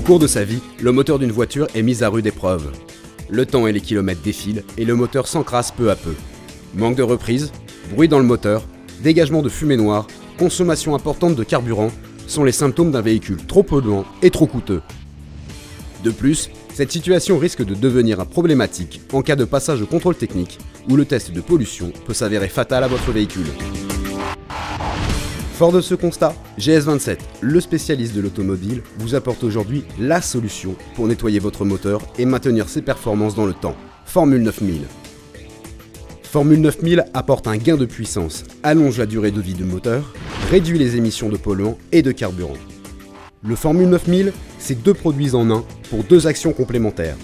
cours de sa vie, le moteur d'une voiture est mis à rude épreuve. Le temps et les kilomètres défilent et le moteur s'encrasse peu à peu. Manque de reprise, bruit dans le moteur, dégagement de fumée noire, consommation importante de carburant sont les symptômes d'un véhicule trop polluant et trop coûteux. De plus, cette situation risque de devenir problématique en cas de passage au contrôle technique où le test de pollution peut s'avérer fatal à votre véhicule. Fort de ce constat, GS27, le spécialiste de l'automobile, vous apporte aujourd'hui la solution pour nettoyer votre moteur et maintenir ses performances dans le temps. Formule 9000. Formule 9000 apporte un gain de puissance, allonge la durée de vie du moteur, réduit les émissions de polluants et de carburant. Le Formule 9000, c'est deux produits en un pour deux actions complémentaires.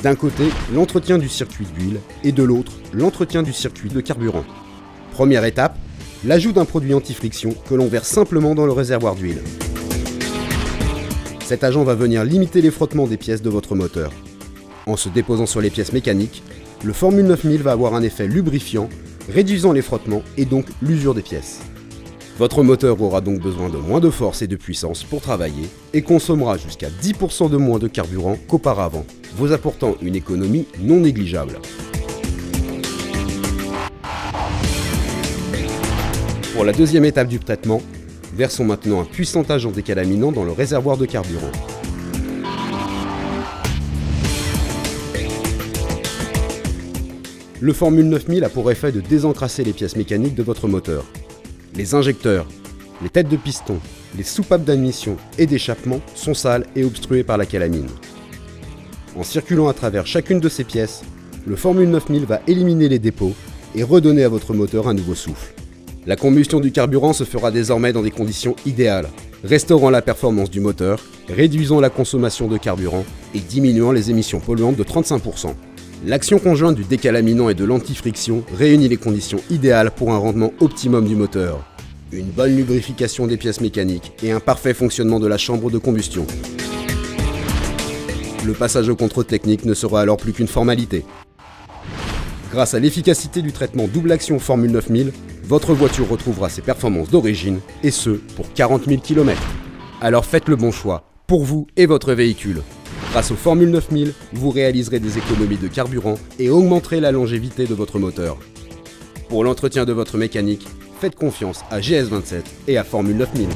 D'un côté, l'entretien du circuit d'huile et de l'autre, l'entretien du circuit de carburant. Première étape, l'ajout d'un produit anti-friction que l'on verse simplement dans le réservoir d'huile. Cet agent va venir limiter les frottements des pièces de votre moteur. En se déposant sur les pièces mécaniques, le Formule 9000 va avoir un effet lubrifiant, réduisant les frottements et donc l'usure des pièces. Votre moteur aura donc besoin de moins de force et de puissance pour travailler et consommera jusqu'à 10% de moins de carburant qu'auparavant, vous apportant une économie non négligeable. Pour la deuxième étape du traitement, versons maintenant un puissant agent décalaminant dans le réservoir de carburant. Le Formule 9000 a pour effet de désencrasser les pièces mécaniques de votre moteur. Les injecteurs, les têtes de piston, les soupapes d'admission et d'échappement sont sales et obstruées par la calamine. En circulant à travers chacune de ces pièces, le Formule 9000 va éliminer les dépôts et redonner à votre moteur un nouveau souffle. La combustion du carburant se fera désormais dans des conditions idéales, restaurant la performance du moteur, réduisant la consommation de carburant et diminuant les émissions polluantes de 35%. L'action conjointe du décalaminant et de l'anti-friction réunit les conditions idéales pour un rendement optimum du moteur. Une bonne lubrification des pièces mécaniques et un parfait fonctionnement de la chambre de combustion. Le passage au contrôle technique ne sera alors plus qu'une formalité. Grâce à l'efficacité du traitement double action Formule 9000, votre voiture retrouvera ses performances d'origine, et ce, pour 40 000 km. Alors faites le bon choix, pour vous et votre véhicule. Grâce au Formule 9000, vous réaliserez des économies de carburant et augmenterez la longévité de votre moteur. Pour l'entretien de votre mécanique, faites confiance à GS27 et à Formule 9000.